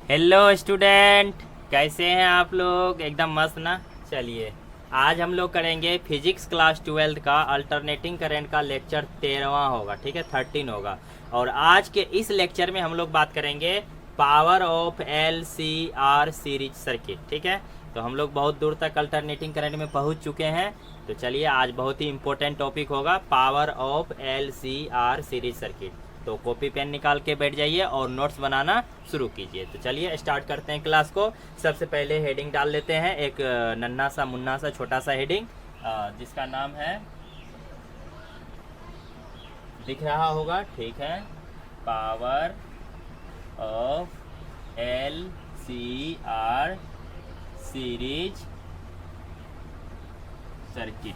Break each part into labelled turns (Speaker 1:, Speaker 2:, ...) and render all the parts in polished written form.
Speaker 1: Hello student, कैसे हैं आप लोग? एकदम मस्त ना। चलिए, आज हम लोग करेंगे फिजिक्स क्लास 12 का अल्टरनेटिंग करंट का लेक्चर 13वां होगा, ठीक है, 13 होगा। और आज के इस लेक्चर में हम लोग बात करेंगे power of LCR series circuit, ठीक है। तो हम लोग बहुत दूर तक अल्टरनेटिंग करंट में पहुंच चुके हैं। तो चलिए, आज बहुत ही इंपॉर्टेंट टॉपिक होगा power of LCR series circuit. तो कॉपी पेन निकाल के बैठ जाइए और नोट्स बनाना शुरू कीजिए। तो चलिए स्टार्ट करते हैं क्लास को। सबसे पहले हेडिंग डाल लेते हैं, एक नन्हा सा मुन्ना सा छोटा सा हेडिंग, जिसका नाम है, दिख रहा होगा, ठीक है, power of LCR series circuit,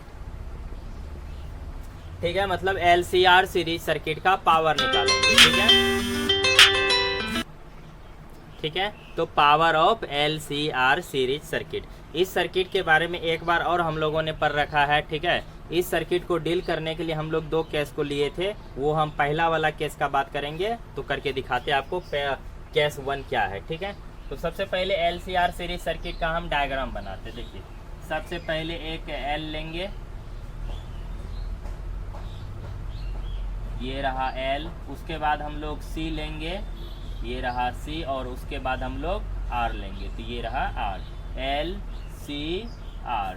Speaker 1: ठीक है। मतलब LCR सीरीज सर्किट का पावर निकालेंगे, ठीक है, ठीक है। तो power of LCR series circuit, इस सर्किट के बारे में एक बार और हम लोगों ने पढ़ रखा है, ठीक है। इस सर्किट को डील करने के लिए हम लोग दो केस को लिए थे, वो हम पहला वाला केस का बात करेंगे। तो करके दिखाते हैं आपको केस 1 क्या है, ठीक है। तो सबसे पहले LCR सीरीज सर्किट का हम डायग्राम बनाते। देखिए, सबसे पहले एक L लेंगे, ये रहा L। उसके बाद हम लोग C लेंगे, ये रहा C। और उसके बाद हम लोग R लेंगे, तो ये रहा R, LCR,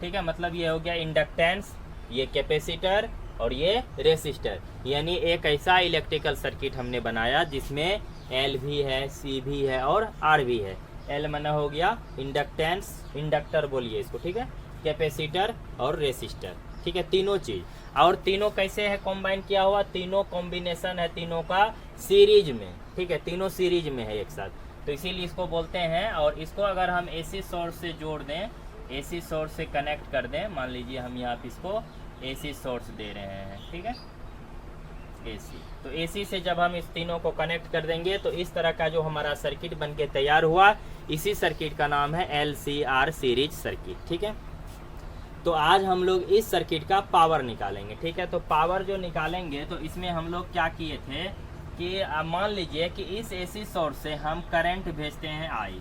Speaker 1: ठीक है। मतलब ये हो गया इंडक्टेंस, ये कैपेसिटर और ये रेसिस्टर। यानी एक ऐसा इलेक्ट्रिकल सर्किट हमने बनाया जिसमें L भी है, C भी है और R भी है। L माना हो गया इंडक्टेंस, इंडक्टर बोलिए इसको, ठीक है, कैपेसिटर और रेसिस्टर, ठीक है, तीनों चीज। और तीनों कैसे है कॉम्बाइन किया हुआ, तीनों कॉम्बिनेशन है, तीनों का सीरीज में, ठीक है, तीनों सीरीज में है एक साथ, तो इसीलिए इसको बोलते हैं। और इसको अगर हम AC सोर्स से जोड़ दें, AC सोर्स से कनेक्ट कर दें, मान लीजिए हम यहाँ पे इसको AC सोर्स दे रहे हैं, ठीक है, AC। तो AC से जब हम इस तीनों को कनेक्ट कर देंगे तो इस तरह का जो हमारा सर्किट बन के तैयार हुआ, इसी सर्किट का नाम है LCR सीरीज सर्किट, ठीक है। तो आज हम लोग इस सर्किट का पावर निकालेंगे, ठीक है। तो पावर जो निकालेंगे, तो इसमें हम लोग क्या किए थे कि मान लीजिए कि इस AC सोर्स से हम करंट भेजते हैं I।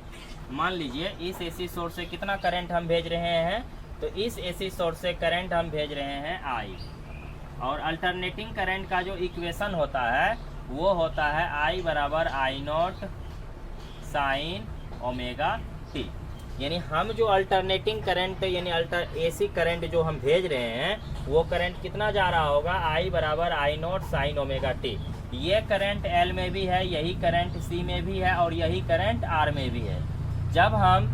Speaker 1: मान लीजिए इस AC सोर्स से कितना करंट हम भेज रहे हैं, तो इस AC सोर्स से करंट हम भेज रहे हैं I। और अल्टरनेटिंग करंट का जो इक्वेशन होता है वो होता है I बराबर I0 साइन ओमेगा टी। यानी हम जो अल्टरनेटिंग करंट यानी AC करंट जो हम भेज रहे हैं वो करंट कितना जा रहा होगा, I बराबर I0 साइन ओमेगा टी। ये करंट L में भी है, यही करंट C में भी है और यही करंट R में भी है। जब हम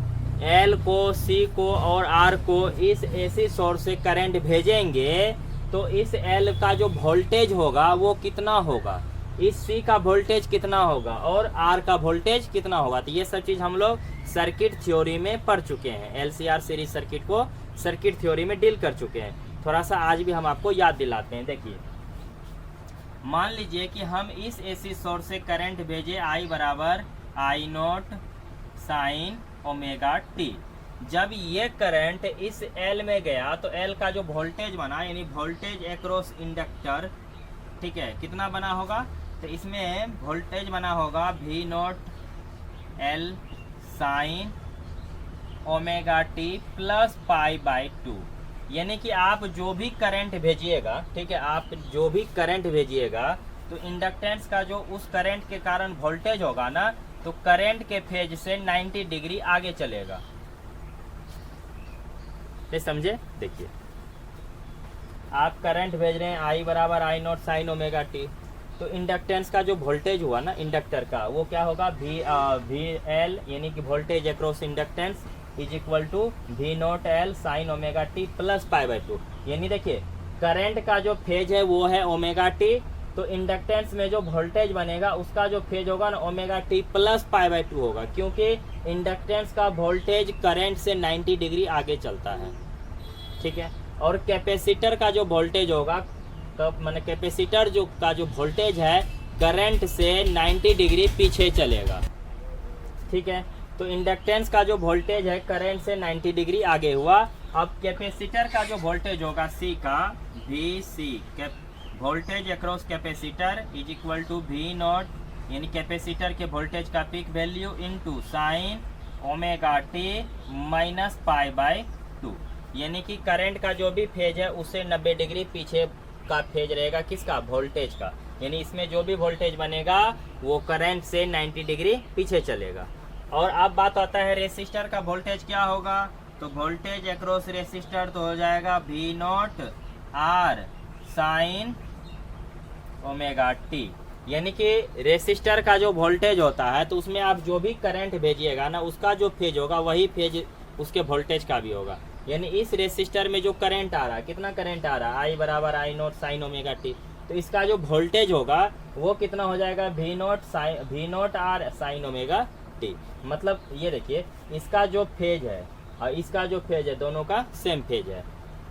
Speaker 1: L को, C को और R को इस AC सोर्स से करंट भेजेंगे तो इस L का जो वोल्टेज होगा वो कितना होगा, इस C का वोल्टेज कितना होगा और R का वोल्टेज कितना होगा। तो ये सब चीज हम लोग सर्किट थ्योरी में पढ़ चुके हैं, LCR सीरीज सर्किट को सर्किट थ्योरी में डील कर चुके हैं। थोड़ा सा आज भी हम आपको याद दिलाते हैं। देखिए, मान लीजिए कि हम इस AC सोर्स से करंट भेजे I बराबर I0 साइन ओमेगा टी। जब ये करंट इस L में गया तो L का जो वोल्टेज बना, यानी वोल्टेज अक्रॉस इंडक्टर, ठीक है, कितना बना होगा, तो इसमें वोल्टेज बना होगा V0 L sine omega T plus pi by 2। यानी कि आप जो भी करंट भेजिएगा, ठीक है, आप जो भी करंट भेजिएगा तो इंडक्टेंस का जो उस करंट के कारण वोल्टेज होगा ना, तो करंट के फेज से 90 डिग्री आगे चलेगा। ये समझे? देखिए, आप करंट भेज रहे हैं I बराबर I0 साइन ओमेगा टी, तो इंडक्टेंस का जो वोल्टेज हुआ ना इंडक्टर का, वो क्या होगा, VL यानी कि voltage across inductance is equal to V0 L sine omega T plus pi by 2। यानी देखिए, करंट का जो फेज है वो है ओमेगा टी, तो इंडक्टेंस में जो वोल्टेज बनेगा उसका जो फेज होगा ना omega T plus pi by 2 होगा, क्योंकि इंडक्टेंस का वोल्टेज करंट से 90 डिग्री आगे चलता है, ठीक है। और कैपेसिटर का जो वोल्टेज होगा, माने कैपेसिटर जो का जो वोल्टेज है करंट से 90 डिग्री पीछे चलेगा, ठीक है। तो इंडक्टेंस का जो वोल्टेज है करंट से 90 डिग्री आगे हुआ। अब कैपेसिटर का जो वोल्टेज होगा C का, VC voltage across capacitor is equal to V0 यानी कैपेसिटर के वोल्टेज का peak value into sine omega t minus pi by 2, यानी कि करंट का जो भी फेज है उससे 90 डिग्री पीछे का फेज रहेगा किसका, वोल्टेज का। यानी इसमें जो भी वोल्टेज बनेगा वो करंट से 90 डिग्री पीछे चलेगा। और अब बात आता है रेसिस्टर का वोल्टेज क्या होगा, तो वोल्टेज अक्रॉस रेसिस्टर तो हो जाएगा V naught R sine omega t. यानी कि रेसिस्टर का जो वोल्टेज होता है तो उसमें आप जो भी करंट भेजिएगा ना उसका जो फेज होगा वही फेज उसके वोल्टेज का भी होगा। यानी इस रेसिस्टर में जो करंट आ रहा है, कितना करंट आ रहा है, आई बराबर I naught sine omega t, तो इसका जो वोल्टेज होगा वो कितना हो जाएगा, V naught R sine omega t. मतलब ये देखिए इसका जो फेज है और इसका जो फेज है दोनों का सेम फेज है,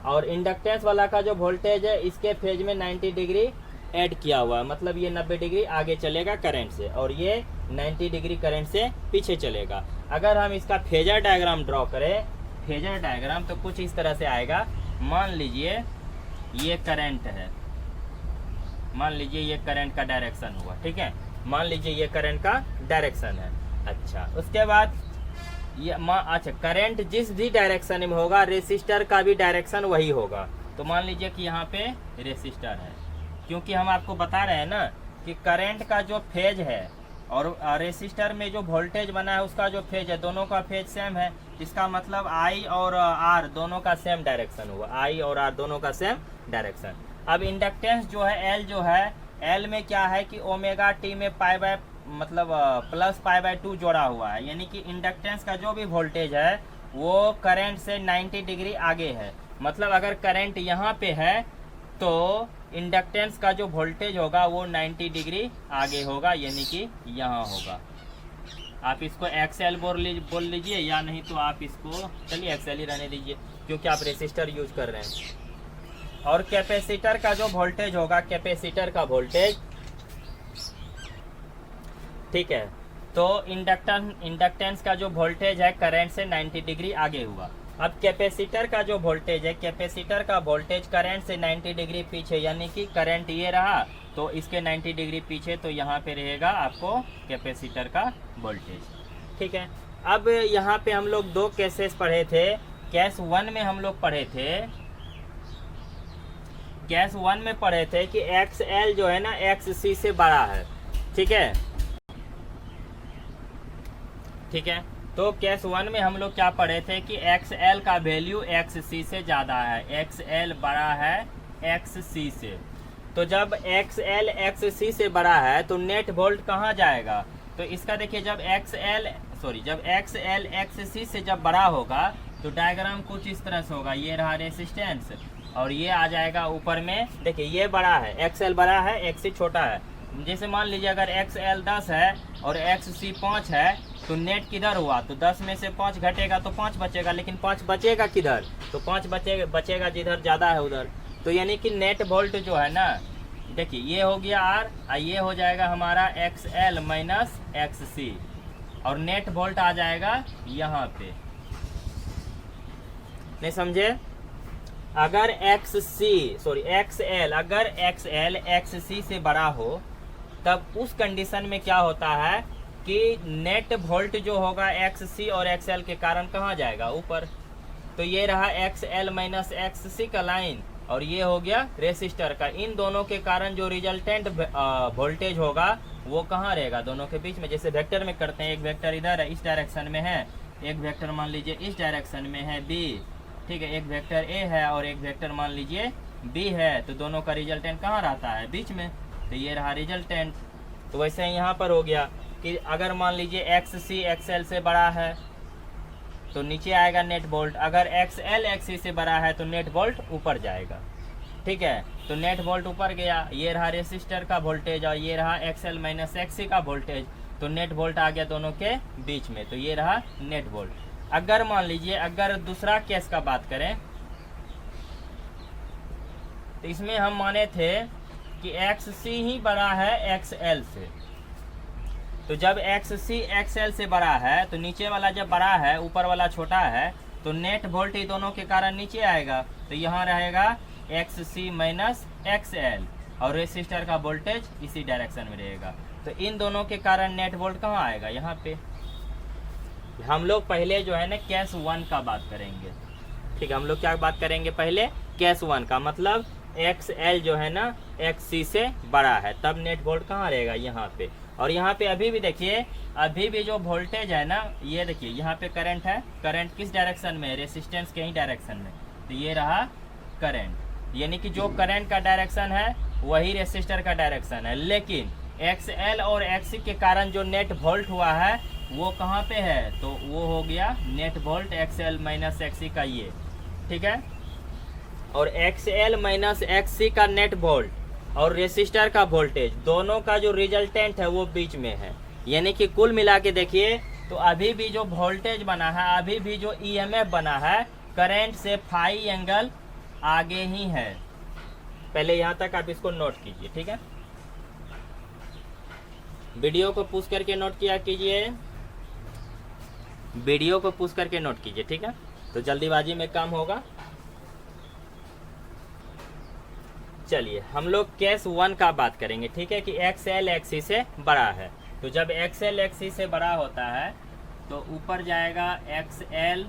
Speaker 1: और इंडक्टेंस वाला का जो वोल्टेज है इसके फेज में 90 डिग्री ऐड किया हुआ है, मतलब ये 90 डिग्री आगे चलेगा करंट से और ये 90 डिग्री करंट से पीछे चलेगा। अगर हम इसका फेजर डायग्राम ड्रॉ करें, फेजर डायग्राम तो कुछ इस तरह से आएगा। मान लीजिए ये करंट है, मान लीजिए ये करंट का डायरेक्शन हुआ, ठीक है, मान लीजिए ये करंट का डायरेक्शन है। अच्छा, उसके बाद ये अच्छा करंट जिस भी डायरेक्शन में होगा रेसिस्टर का भी डायरेक्शन वही होगा। तो मान लीजिए कि यहाँ पे रेसिस्टर है, क्योंकि हम आपको बता रहे हैं ना कि करंट का जो फेज है और रेसिस्टर में जो वोल्टेज बना है उसका जो फेज है दोनों का फेज सेम है। इसका मतलब आई और आर दोनों का सेम डायरेक्शन हुआ, आई और आर दोनों का सेम डायरेक्शन। अब इंडक्टेंस जो है एल जो है, एल में क्या है कि ओमेगा टी में पाई बाय मतलब प्लस पाई बाय 2 जोड़ा हुआ है, यानी कि इंडक्टेंस का जो भी वोल्टेज है वो करंट से 90 डिग्री आगे है। मतलब अगर करंट यहाँ पे है तो इंडक्टेंस का जो वोल्टेज होगा वो 90 डिग्री आगे होगा, यानी कि यहाँ होगा। आप इसको एक्सएल बोल लीजिए या नहीं तो आप इसको चलिए एक्सएल ही रहने दीजिए क्योंकि आप रेसिस्टर यूज कर रहे हैं। और कैपेसिटर का जो वोल्टेज होगा, कैपेसिटर का वोल्टेज, ठीक है, तो इंडक्टेंस का जो वोल्टेज है करंट से 90 डिग्री आगे हुआ। अब कैपेसिटर का जो वोल्टेज है, कैपेसिटर का वोल्टेज करंट से 90 डिग्री पीछे, यानी कि करंट ये रहा तो इसके 90 डिग्री पीछे, तो यहाँ पे रहेगा आपको कैपेसिटर का वोल्टेज, ठीक है। अब यहाँ पे हम लोग 2 केसेस पढ़े थे। केस 1 में हम लोग पढ़े थे, केस 1 में पढ़े थे कि XL जो है ना XC से बड़ा है, ठीक है, ठीक है। तो केस 1 में हम लोग क्या पढ़े थे कि XL का वैल्यू XC से ज़्यादा है, XL बड़ा है XC से। तो जब XL XC से बड़ा है तो नेट वोल्ट कहाँ जाएगा, तो इसका देखिए जब XL XC से जब बड़ा होगा तो डायग्राम कुछ इस तरह से होगा। ये रहा रेसिस्टेंस और ये आ जाएगा ऊपर में, देखिए ये बड़ा है, XL बड़ा है XC छोटा है। जैसे मान लीजिए अगर XL 10 है और XC 5 है तो नेट किधर हुआ, तो 10 में से 5 घटेगा तो 5 बचेगा, लेकिन 5 बचेगा किधर, तो 5 बचेगा जिधर ज़्यादा है उधर। तो यानी कि नेट वोल्ट जो है ना, देखिए ये हो गया R और ये हो जाएगा हमारा XL माइनस XC और नेट वोल्ट आ जाएगा यहाँ पे। नहीं समझे, अगर XL अगर XL XC से बड़ा हो तब उस कंडीशन में क्या होता है कि नेट वोल्ट जो होगा XC और XL के कारण कहाँ जाएगा, ऊपर। तो ये रहा XL माइनस XC का लाइन और ये हो गया रेसिस्टर का। इन दोनों के कारण जो रिजल्टेंट वोल्टेज होगा वो कहाँ रहेगा, दोनों के बीच में। जैसे वेक्टर में करते हैं, एक वेक्टर इधर है इस डायरेक्शन में है, एक वेक्टर मान लीजिए इस डायरेक्शन में है B, ठीक है, एक वेक्टर A है और एक वेक्टर मान लीजिए B है, तो दोनों का रिजल्टेंट कहाँ रहता है, बीच में। तो ये रहा रिजल्टेंट। तो वैसे ही यहाँ पर हो गया कि अगर मान लीजिए XC XL से बड़ा है तो नीचे आएगा नेट वोल्ट, अगर XL XC से बड़ा है तो नेट वोल्ट ऊपर जाएगा, ठीक है। तो नेट वोल्ट ऊपर गया, ये रहा रेसिस्टर का वोल्टेज और ये रहा XL माइनस XC का वोल्टेज, तो नेट वोल्ट आ गया दोनों के बीच में, तो ये रहा नेट वोल्ट। अगर मान लीजिए अगर दूसरा केस का बात करें तो इसमें हम माने थे कि XC ही बड़ा है XL से। तो जब XC XL से बड़ा है तो नीचे वाला जब बड़ा है ऊपर वाला छोटा है तो नेट वोल्ट ही दोनों के कारण नीचे आएगा, तो यहाँ रहेगा XC माइनस XL और रेसिस्टर का वोल्टेज इसी डायरेक्शन में रहेगा। तो इन दोनों के कारण नेट वोल्ट कहाँ आएगा, यहाँ पे। हम लोग पहले जो है ना केस 1 का बात करेंगे, ठीक है। हम लोग क्या बात करेंगे पहले, केस 1 का, मतलब XL जो है ना XC से बड़ा है, तब नेट वोल्ट कहाँ रहेगा, यहाँ पे। और यहाँ पे अभी भी देखिए, अभी भी जो वोल्टेज है ना, ये देखिए यहाँ पे करंट है, करंट किस डायरेक्शन में है, रेसिस्टेंस के ही डायरेक्शन में। तो ये रहा करंट, यानी कि जो करंट का डायरेक्शन है वही रेसिस्टर का डायरेक्शन है, लेकिन XL और XC के कारण जो नेट वोल्ट हुआ है वो कहाँ पे है, तो वो हो गया net volt XL minus XC का, ये ठीक है। और XL माइनस XC का नेट वोल्ट और रेसिस्टर का वोल्टेज दोनों का जो रिजल्टेंट है वो बीच में है, यानी कि कुल मिला के देखिए तो अभी भी जो वोल्टेज बना है, अभी भी जो EMF बना है, करंट से फाई एंगल आगे ही है। पहले यहाँ तक आप इसको नोट कीजिए, ठीक है। वीडियो को पुश करके नोट किया कीजिए, वीडियो को पुश करके नोट कीजिए, ठीक है, तो जल्दीबाजी में काम होगा। चलिए हम लोग केस 1 का बात करेंगे, ठीक है, कि XL XC से बड़ा है। तो जब XL XC से बड़ा होता है तो ऊपर जाएगा XL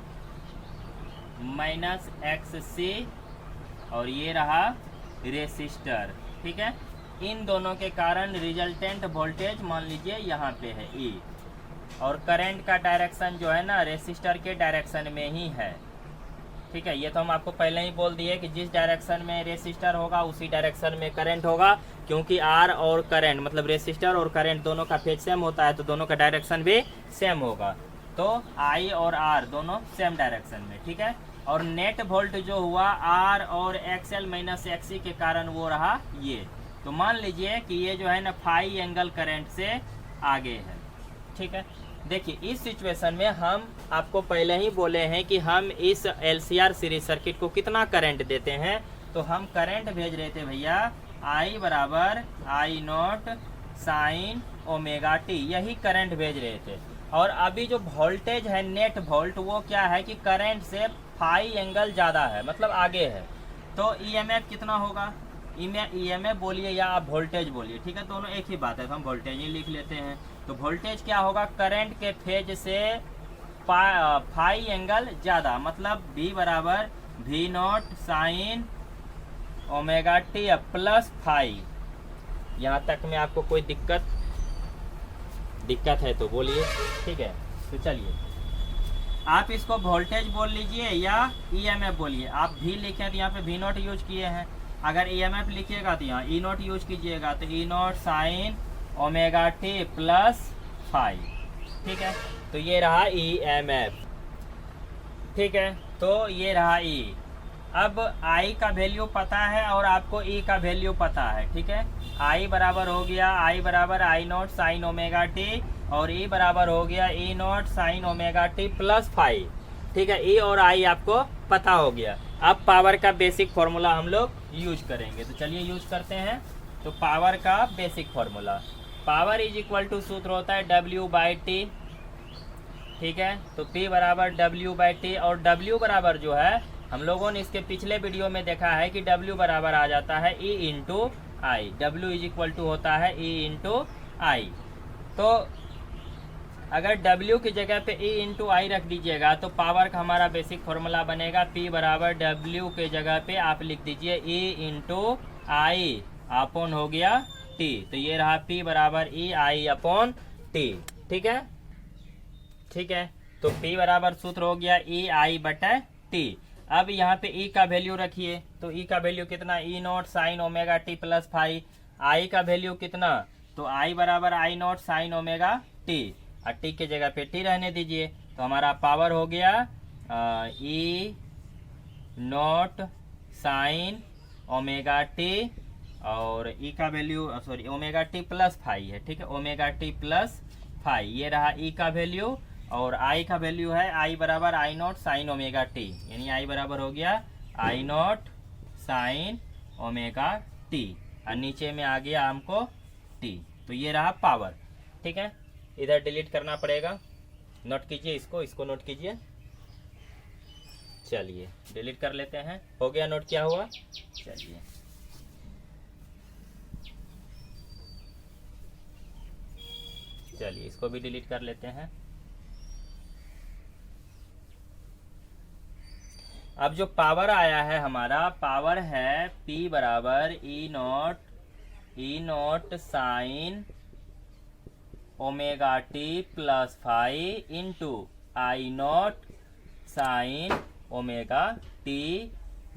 Speaker 1: माइनस XC और ये रहा रेसिस्टर, ठीक है। इन दोनों के कारण रिजल्टेंट वोल्टेज मान लीजिए यहाँ पे है E, और करंट का डायरेक्शन जो है ना रेसिस्टर के डायरेक्शन में ही है, ठीक है। ये तो हम आपको पहले ही बोल दिए कि जिस डायरेक्शन में रेसिस्टर होगा उसी डायरेक्शन में करंट होगा, क्योंकि R और करंट मतलब रेसिस्टर और करंट दोनों का फेज सेम होता है, तो दोनों का डायरेक्शन भी सेम होगा। तो I और R दोनों सेम डायरेक्शन में, ठीक है। और नेट वोल्ट जो हुआ R और XL माइनस XC के कारण वो रहा ये। तो मान लीजिए कि ये जो है ना फाई एंगल करंट से आगे है, ठीक है। देखिए इस सिचुएशन में हम आपको पहले ही बोले हैं कि हम इस LCR सीरीज सर्किट को कितना करंट देते हैं, तो हम करंट भेज रहे थे भैया I बराबर I naught sine omega T, यही करंट भेज रहे थे। और अभी जो वोल्टेज है नेट वोल्ट वो क्या है कि करंट से फाई एंगल ज़्यादा है, मतलब आगे है। तो EMF कितना होगा, EMF बोलिए या आप वोल्टेज बोलिए, ठीक है, दोनों एक ही बात है, तो हम वोल्टेज ही लिख लेते हैं। तो वोल्टेज क्या होगा, करंट के फेज से फाई एंगल ज़्यादा, मतलब V बराबर V naught sine omega T plus phi. यहाँ तक में आपको कोई दिक्कत है तो बोलिए, ठीक है। तो चलिए आप इसको वोल्टेज बोल लीजिए या EMF बोलिए। आप V लिखे तो यहाँ पे V नॉट यूज किए हैं, अगर EMF लिखिएगा तो यहाँ E नॉट यूज कीजिएगा, तो E naught sine omega T plus phi, ठीक है। तो ये रहा EMF, ठीक है। तो ये रहा E। अब I का वैल्यू पता है और आपको E का वैल्यू पता है, ठीक है। I बराबर हो गया I बराबर I naught sine omega t और E बराबर हो गया E naught sine omega T plus phi, ठीक है। E और I आपको पता हो गया। अब पावर का बेसिक फॉर्मूला हम लोग यूज करेंगे, तो चलिए यूज करते हैं। तो पावर का basic formula, power is equal to सूत्र होता है W/T, ठीक है। तो P बराबर W/T, और W बराबर जो है हम लोगों ने इसके पिछले वीडियो में देखा है कि W बराबर आ जाता है E into I. W is equal to होता है E इंटू आई। तो अगर W की जगह पे E इंटू आई रख दीजिएगा तो पावर का हमारा बेसिक फॉर्मूला बनेगा P बराबर W के जगह पे आप लिख दीजिए E इंटू आई अपॉन हो गया T। तो ये रहा P बराबर E आई अपॉन T, ठीक है, ठीक है। तो P बराबर सूत्र हो गया E आई बटा T। अब यहाँ पे E का वैल्यू रखिए, तो E का वैल्यू कितना, E naught sine omega T plus phi. I का वैल्यू कितना, तो I बराबर I naught sine omega t, और T के जगह पे T रहने दीजिए। तो हमारा पावर हो गया E naught sine omega t, और E का value sorry omega T plus phi है, ठीक है, ओमेगा टी प्लस फाई। ये रहा E का वैल्यू, और I का वैल्यू है I बराबर I naught sine omega t, यानी I बराबर हो गया I naught sine omega t, और नीचे में आ गया हमको T। तो ये रहा पावर, ठीक है। इधर डिलीट करना पड़ेगा, नोट कीजिए इसको, इसको नोट कीजिए। चलिए डिलीट कर लेते हैं, हो गया नोट क्या हुआ। चलिए चलिए इसको भी डिलीट कर लेते हैं। अब जो पावर आया है हमारा, पावर है P बराबर E naught sine omega T plus five into I naught sine omega T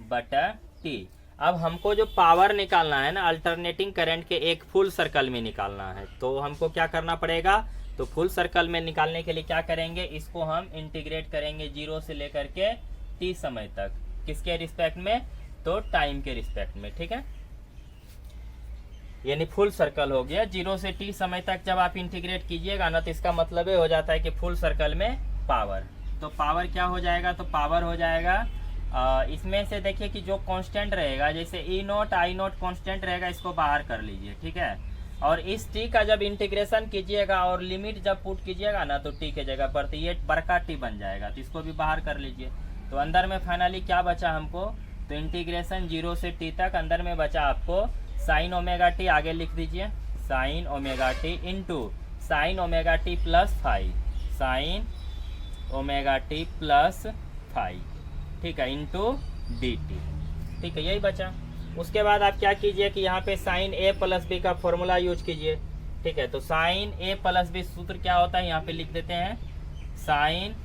Speaker 1: बटा टी। अब हमको जो पावर निकालना है ना, अल्टरनेटिंग करंट के एक फुल सर्कल में निकालना है, तो हमको क्या करना पड़ेगा, तो फुल सर्कल में निकालने के लिए क्या करेंगे, इसको हम इंटीग्रेट करेंगे 0 से लेकर के t समय तक। किसके रिस्पेक्ट में, तो टाइम के रिस्पेक्ट में, ठीक है। यानी फुल सर्कल हो गया 0 से t समय तक। जब आप इंटीग्रेट कीजिएगा ना, तो इसका मतलब ये हो जाता है कि फुल सर्कल में पावर, तो पावर क्या हो जाएगा, तो पावर हो जाएगा इसमें से देखिए कि जो कांस्टेंट रहेगा, जैसे ई नॉट आई नॉट कांस्टेंट रहेगा, इसको बाहर कर लीजिए, ठीक है। और इस टी का जब इंटीग्रेशन कीजिएगा और लिमिट जब पुट कीजिएगा ना, तो टी के जगह पर तो ये बड़का टी बन जाएगा, तो इसको भी बाहर कर लीजिए। तो अंदर में फाइनली क्या बचा हमको, तो इंटीग्रेशन 0 से टी तक अंदर में बचा आपको साइन ओमेगा टी, आगे लिख दीजिए sign omega T into sine omega T plus five, sign omega T plus five, ठीक है, इंटू डी टी, ठीक है, यही बचा। उसके बाद आप क्या कीजिए कि यहाँ पे साइन ए प्लस बी का फॉर्मूला यूज कीजिए, ठीक है। तो साइन ए प्लस बी सूत्र क्या होता है, यहाँ पे लिख देते हैं, साइन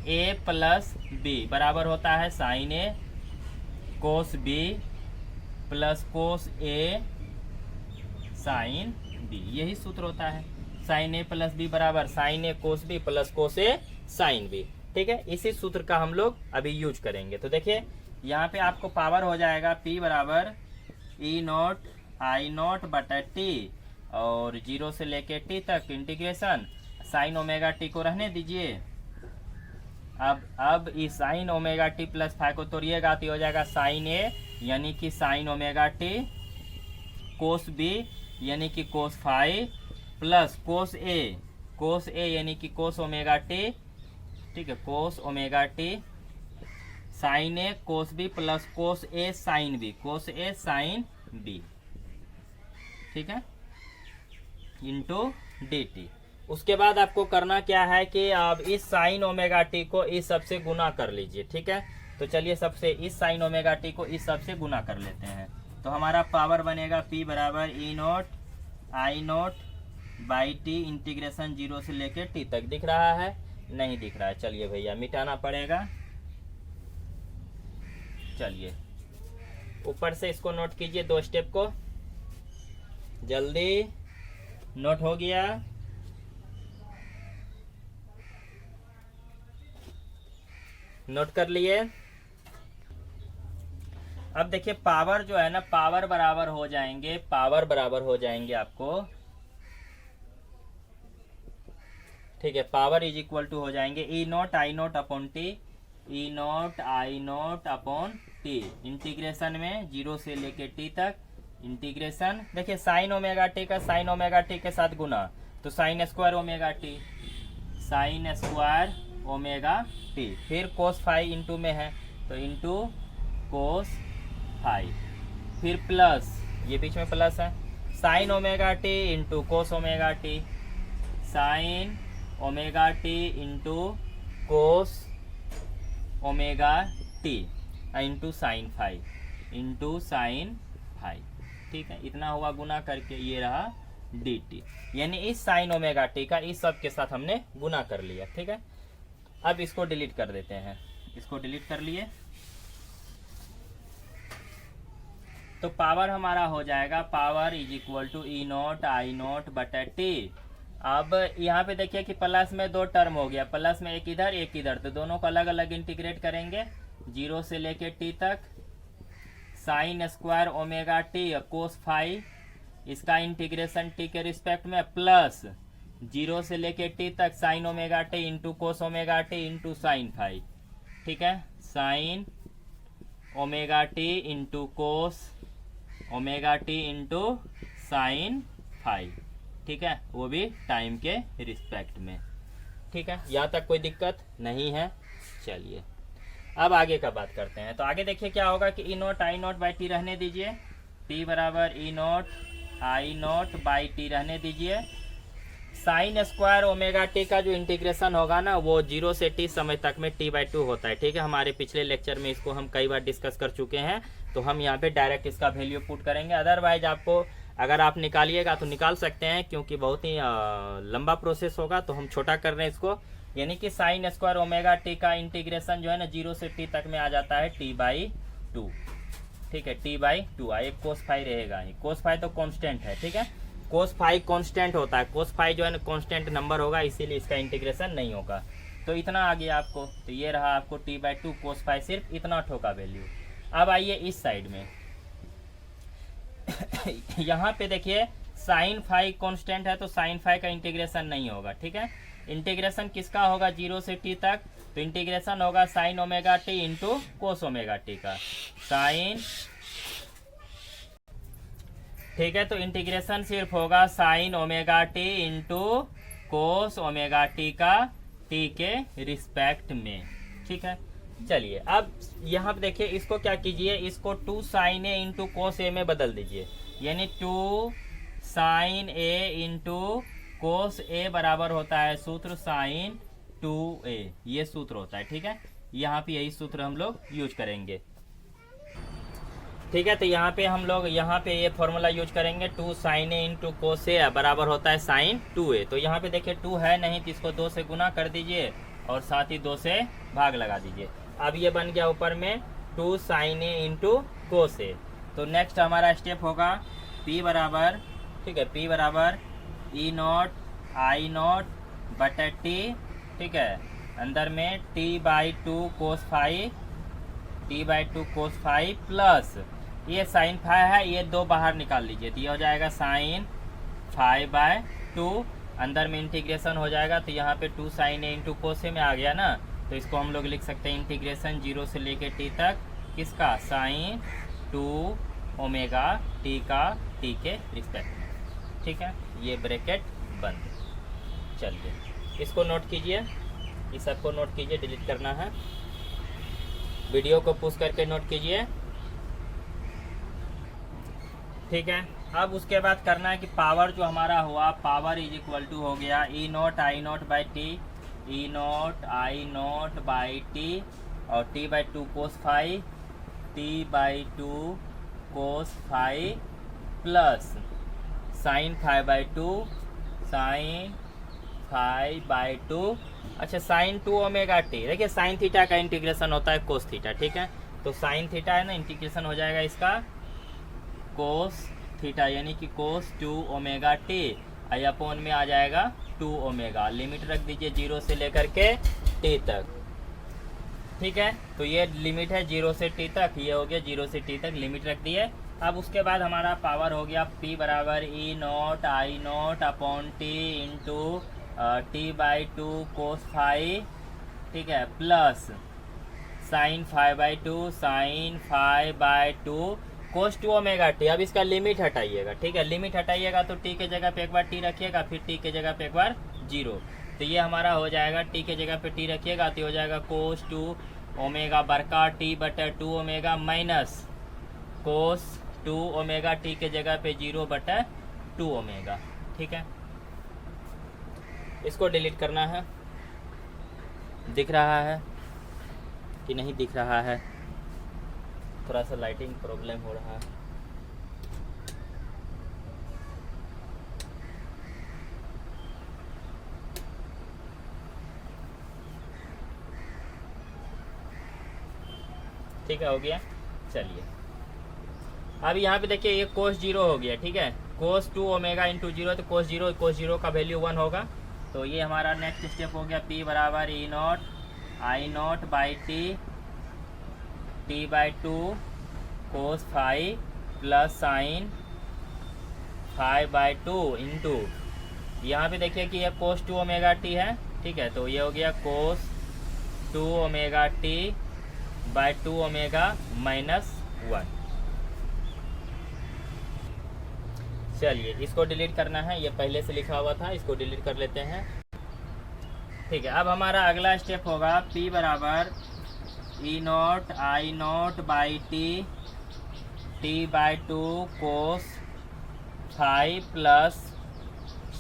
Speaker 1: ए प्लस बी बराबर होता है साइन ए कोस बी प्लस कोस ए साइन बी, यही सूत्र होता है। साइन ए प्लस बी बराबर साइन ए कोस बी प्लस कोस ए साइन बी, ठीक है। इसी सूत्र का हम लोग अभी यूज करेंगे। तो देखिए यहाँ पे आपको पावर हो जाएगा P बराबर ई नॉट आई नॉट बटा टी, और 0 से लेके टी तक इंटीग्रेशन साइन ओमेगा टी को रहने दीजिए। अब इस sine omega T plus five को तोड़िएगा तो हो जाएगा साइन ए यानी कि sine omega t, cos B यानी कि कोस फाइव, प्लस कोस ए यानी कि कोस ओमेगा टी, ठीक है, कोस ओमेगा टी, साइन ए कोस बी प्लस कोस ए साइन बी, कोस ए साइन बी, ठीक है, इंटू डी टी। उसके बाद आपको करना क्या है कि आप इस साइन ओमेगा टी को इस सब से गुना कर लीजिए, ठीक है। तो चलिए सबसे इस साइन ओमेगा टी को इस सब से गुना कर लेते हैं। तो हमारा पावर बनेगा P बराबर E naught I naught by T integration 0 से लेके टी तक। दिख रहा है, नहीं दिख रहा है, चलिए भैया मिटाना पड़ेगा। चलिए ऊपर से इसको नोट कीजिए, 2 स्टेप को जल्दी नोट हो गया। नोट कर लिए। अब देखिए पावर जो है ना, पावर बराबर हो जाएंगे, पावर बराबर हो जाएंगे आपको, ठीक है, पावर इज इक्वल टू हो जाएंगे E naught I naught upon T, E naught I naught upon T, integration में 0 से लेके टी तक इंटीग्रेशन। देखिए साइन ओमेगा टी का साइन ओमेगा टी के साथ गुना, तो sine square omega T, sine square omega T, फिर कोस फाइव इंटू में है तो इंटू कोस फाइव, फिर प्लस, ये बीच में प्लस है, sine omega T into cos omega T, sine omega T into cos omega T into sine five, into sine five, ठीक है। इतना हुआ गुना करके, ये रहा डी टी, यानी इस साइन ओमेगा टी का इस सब के साथ हमने गुना कर लिया, ठीक है। अब इसको डिलीट कर देते हैं, इसको डिलीट कर लिए तो पावर हमारा हो जाएगा, power is equal to E naught I naught बटा टी। अब यहाँ पे देखिए कि प्लस में 2 टर्म हो गया, प्लस में एक इधर एक इधर, तो दोनों को अलग अलग इंटीग्रेट करेंगे 0 से लेके टी तक, साइन स्क्वायर ओमेगा टी कोस फाइव, इसका इंटीग्रेशन टी के रिस्पेक्ट में, प्लस 0 से लेके टी तक sign omega T into cos omega T into sine five, ठीक है, sine omega T into cos omega T into sine five, ठीक है, वो भी टाइम के रिस्पेक्ट में, ठीक है। यहाँ तक कोई दिक्कत नहीं है। चलिए अब आगे का बात करते हैं। तो आगे देखिए क्या होगा कि E naught I naught by T रहने दीजिए, टी बराबर E naught I naught by T रहने दीजिए, साइन स्क्वायर ओमेगा टी का जो इंटीग्रेशन होगा ना वो 0 से t समय तक में t/2 होता है। ठीक है, हमारे पिछले लेक्चर में इसको हम कई बार डिस्कस कर चुके हैं, तो हम यहाँ पे डायरेक्ट इसका वैल्यू पुट करेंगे। अदरवाइज आपको अगर आप निकालिएगा तो निकाल सकते हैं, क्योंकि बहुत ही लंबा प्रोसेस होगा, तो हम छोटा कर रहे हैं इसको। यानी कि साइन स्क्वायर ओमेगा टी का इंटीग्रेशन जो है ना 0 से t तक में आ जाता है t/2। ठीक है, t/2। एक कोस फाई रहेगा, कोस फाई तो कांस्टेंट है। ठीक है, कोस फाई कांस्टेंट होता है, कोस फाई जो है ना कांस्टेंट नंबर होगा, इसीलिए इसका इंटीग्रेशन नहीं होगा। तो इतना आ गया आपको, तो ये रहा आपको t/2 कोस फाई, सिर्फ इतना ठोका वैल्यू। अब आइए इस साइड में यहाँ पे देखिए साइन फाई कांस्टेंट है, तो साइन फाई का इंटीग्रेशन नहीं होगा। ठीक है, इंटीग्रेशन किसका होगा 0 से t तक, तो इंटीग्रेशन होगा sign omega T into cos omega T का, साइन। ठीक है, तो इंटीग्रेशन सिर्फ होगा sign omega T into cos omega T का टी के रिस्पेक्ट में। ठीक है, चलिए अब यहाँ पे देखिए, इसको क्या कीजिए, इसको 2 साइन ए इंटू कोस ए में बदल दीजिए। यानी 2 साइन ए इंटू कोस ए बराबर होता है सूत्र साइन 2a, ये सूत्र होता है। ठीक है, यहाँ पे यही सूत्र हम लोग यूज करेंगे। ठीक है, तो यहाँ पे हम लोग यहाँ पे ये फॉर्मूला यूज करेंगे, 2 साइन ए इंटू कोस ए बराबर होता है साइन 2a। तो यहाँ पे देखिए 2 है नहीं, तो इसको 2 से गुना कर दीजिए और साथ ही 2 से भाग लगा दीजिए। अब ये बन गया ऊपर में 2 साइन ए इंटू कोस ए। तो नेक्स्ट हमारा स्टेप होगा p बराबर, ठीक है, p बराबर E0 I0 बटा t। ठीक है, अंदर में t/2 cos phi, t/2 cos phi plus ये साइन फाई है, ये 2 बाहर निकाल लीजिए, तो ये हो जाएगा साइन 5/2। अंदर में इंटीग्रेशन हो जाएगा, तो यहाँ पे 2 साइन ए इंटू कोस ए में आ गया ना, तो इसको हम लोग लिख सकते हैं इंटीग्रेशन 0 से लेके t तक, किसका, साइन 2 ओमेगा टी का t के रिस्पेक्ट में। ठीक है, ये ब्रैकेट बंद। चलिए इसको नोट कीजिए, इस सबको नोट कीजिए, डिलीट करना है, वीडियो को पुश करके नोट कीजिए। ठीक है, अब उसके बाद करना है कि पावर जो हमारा हुआ, पावर इज इक्वल टू हो गया E0 I0 by T, E0 I0 by t और t/2 cos phi, t/2 cos phi plus sine 5/2, sine 5/2। अच्छा, साइन 2 ओमेगा टी, देखिए साइन थीटा का इंटीग्रेशन होता है कोस थीटा। ठीक है, तो साइन थीटा है ना, इंटीग्रेशन हो जाएगा इसका कोस थीटा, यानी कि कोस 2 ओमेगा टी, अपॉन में आ जाएगा 2 ओमेगा। लिमिट रख दीजिए 0 से लेकर के t तक। ठीक है, तो ये लिमिट है 0 से t तक, ये हो गया 0 से t तक लिमिट रख दिए। अब उसके बाद हमारा पावर हो गया p बराबर E0 I0 upon t into t/2 cos phi, ठीक है, plus sine 5/2, sine 5/2 cos 2 omega t. अब इसका लिमिट हटाइएगा। ठीक है, लिमिट हटाइएगा तो t के जगह पे एक बार t रखिएगा, फिर t के जगह पे एक बार 0, तो ये हमारा हो जाएगा, t के जगह पे t रखिएगा तो हो जाएगा कोस 2 ओमेगा बरका t/2 omega minus cos 2 omega t के जगह पे 0/2 ओमेगा। ठीक है, इसको डिलीट करना है। दिख रहा है कि नहीं दिख रहा है? थोड़ा सा लाइटिंग प्रॉब्लम हो रहा है। ठीक है, हो गया। चलिए अब यहाँ पे देखिए ये कोस 0 हो गया। ठीक है, कोस 2 ओमेगा इंटू 0, तो कोस 0 का वैल्यू 1 होगा। तो ये हमारा नेक्स्ट स्टेप हो गया, p बराबर E0 I0 by T, t/2 cos 5 plus sine 5/2 into, यहाँ पे देखिए कि ये कोस 2 ओमेगा टी है। ठीक है, तो ये हो गया कोस 2 omega T by 2 omega minus 1। चलिए इसको डिलीट करना है, ये पहले से लिखा हुआ था, इसको डिलीट कर लेते हैं। ठीक है, अब हमारा अगला स्टेप होगा, p बराबर E0 I0 by T, t/2 cos 5 plus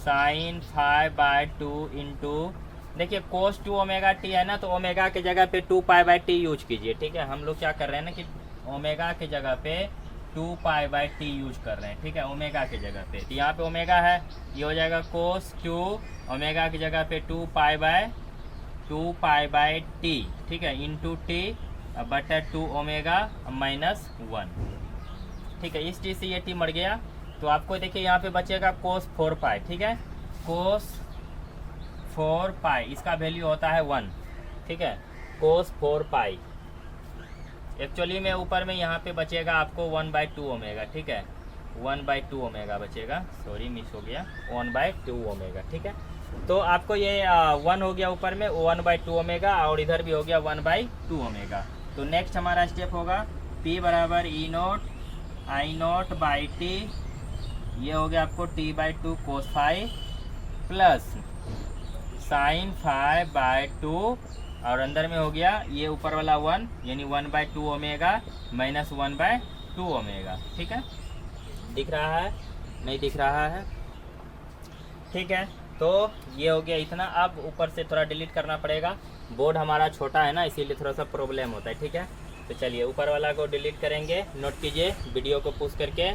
Speaker 1: sine 5/2 into, देखिए कोस 2 ओमेगा टी है ना, तो ओमेगा के जगह पे 2π/t यूज कीजिए। ठीक है, हम लोग क्या कर रहे हैं ना कि ओमेगा के जगह पे 2π/t यूज कर रहे हैं। ठीक है, ओमेगा के जगह पे, तो यहाँ पे ओमेगा है, ये हो जाएगा कोस 2 ओमेगा की जगह पे 2π/t। ठीक है, इंटू टी बटा 2 ओमेगा -1। ठीक है, इस टी से ये टी मर गया, तो आपको देखिए यहाँ पे बचेगा कोस 4π। ठीक है, कोस 4π इसका वैल्यू होता है 1। ठीक है, कोस 4π एक्चुअली में ऊपर में यहाँ पे बचेगा आपको 1/2 ओमेगा। ठीक है, 1/2 ओमेगा बचेगा, सॉरी मिस हो गया, 1/2 ओमेगा। ठीक है, तो आपको ये 1 हो गया ऊपर में 1/2 ओमेगा, और इधर भी हो गया 1/2 ओमेगा। तो नेक्स्ट हमारा स्टेप होगा P बराबर E0 I0/t, ये हो गया आपको T/2 cos phi plus sine 5/2, और अंदर में हो गया ये ऊपर वाला 1 यानी 1/2 ओमेगा माइनस 1/2 ओमेगा। ठीक है, दिख रहा है नहीं दिख रहा है? ठीक है, तो ये हो गया इतना। अब ऊपर से थोड़ा डिलीट करना पड़ेगा, बोर्ड हमारा छोटा है ना, इसीलिए थोड़ा सा प्रॉब्लम होता है। ठीक है, तो चलिए ऊपर वाला को डिलीट करेंगे, नोट कीजिए वीडियो को पुश करके।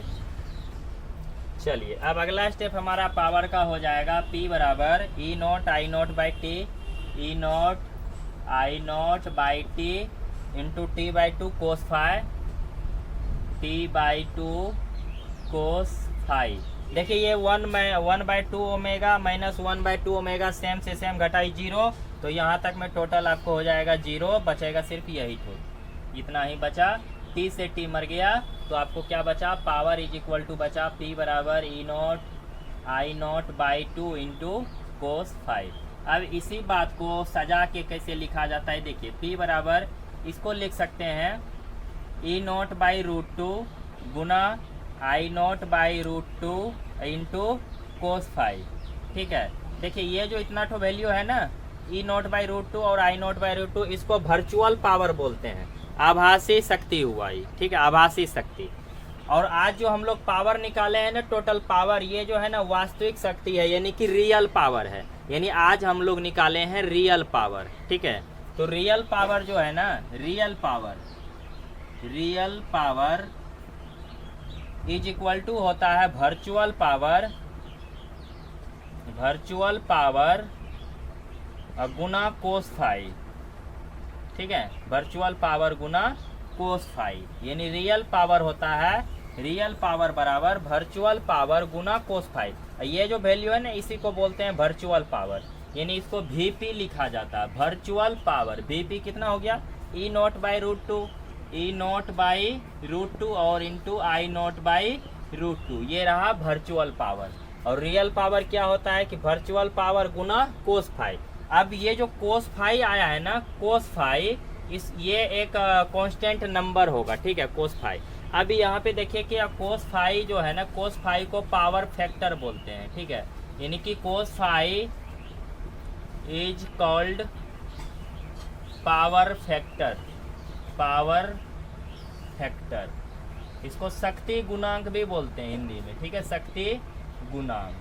Speaker 1: चलिए अब अगला स्टेप हमारा पावर का हो जाएगा P बराबर E0 I0/t, E0 I0/t into T/2 cos phi, T/2 cos phi। देखिए ये 1/2 ओमेगा माइनस 1/2 ओमेगा सेम से सेम घटाई 0, तो यहाँ तक में टोटल आपको हो जाएगा 0, बचेगा सिर्फ यही तो, इतना ही बचा। T से T मर गया, तो आपको क्या बचा, पावर इज इक्वल टू बचा P बराबर E0 I0/2 इंटू कोस 5। अब इसी बात को सजा के कैसे लिखा जाता है, देखिए P बराबर इसको लिख सकते हैं E0/√2 गुना I0/√2 इंटू कोस 5। ठीक है, देखिए ये जो इतना ठो वैल्यू है ना E0/√2 और I0/√2, इसको वर्चुअल पावर बोलते हैं, आभासी शक्ति हुआ ये। ठीक है, आभासी शक्ति। और आज जो हम लोग पावर निकाले हैं ना, टोटल पावर, ये जो है ना वास्तविक शक्ति है, यानी कि रियल पावर है, यानी आज हम लोग निकाले हैं रियल पावर। ठीक है, तो रियल पावर जो है ना, real power is equal to होता है वर्चुअल पावर गुना कोस 5। ठीक है, वर्चुअल पावर गुना कोस 5, यानी रियल पावर होता है, रियल पावर बराबर वर्चुअल पावर गुना कोस 5। ये जो वैल्यू है ना, इसी को बोलते हैं वर्चुअल पावर, यानी इसको VP लिखा जाता है, वर्चुअल पावर। VP कितना हो गया, E0/√2 और इंटू I0/√2, ये रहा वर्चुअल पावर। और रियल पावर क्या होता है कि वर्चुअल पावर गुना कोस 5। अब ये जो कोस 5 आया है ना, कोस 5 ये एक कांस्टेंट नंबर होगा। ठीक है, कोस 5। अभी यहाँ पे देखिए कि कोस 5 जो है ना, कोस 5 को पावर फैक्टर बोलते हैं। ठीक है, यानी कि कोस 5 इज कॉल्ड पावर फैक्टर, इसको शक्ति गुणांक भी बोलते हैं हिंदी में। ठीक है, शक्ति गुणांक।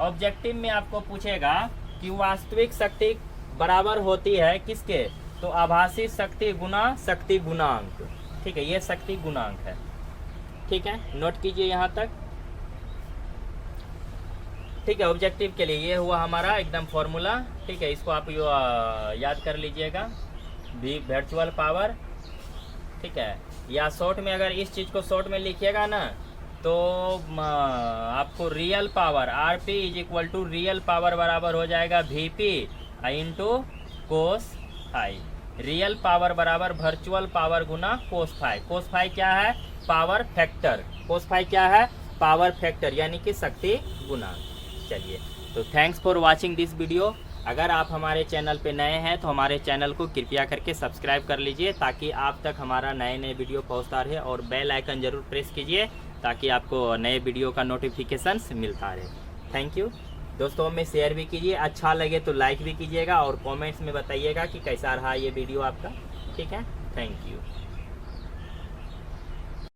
Speaker 1: ऑब्जेक्टिव में आपको पूछेगा कि वास्तविक शक्ति बराबर होती है किसके, तो आभासी शक्ति गुना शक्ति गुणांक। ठीक है, ये शक्ति गुणांक है। ठीक है, नोट कीजिए यहाँ तक। ठीक है, ऑब्जेक्टिव के लिए ये हुआ हमारा एकदम फॉर्मूला। ठीक है, इसको आप याद कर लीजिएगा, वर्चुअल पावर। ठीक है, या शॉर्ट में अगर इस चीज़ को शॉर्ट में लिखिएगा ना, तो आपको real power RP is equal to real power बराबर हो जाएगा VP into cos 5। Real power बराबर वर्चुअल पावर गुना कोस 5। कोस 5 क्या है, पावर फैक्टर। कोस 5 क्या है, पावर फैक्टर, यानी कि शक्ति गुणांक। चलिए, तो thanks for watching this video. अगर आप हमारे चैनल पे नए हैं तो हमारे चैनल को कृपया करके सब्सक्राइब कर लीजिए, ताकि आप तक हमारा नए वीडियो पहुंचता रहे, और बेल आइकन ज़रूर प्रेस कीजिए ताकि आपको नए वीडियो का नोटिफिकेशंस मिलता रहे। थैंक यू दोस्तों, में शेयर भी कीजिए, अच्छा लगे तो लाइक भी कीजिएगा, और कमेंट्स में बताइएगा कि कैसा रहा ये वीडियो आपका। ठीक है, थैंक यू।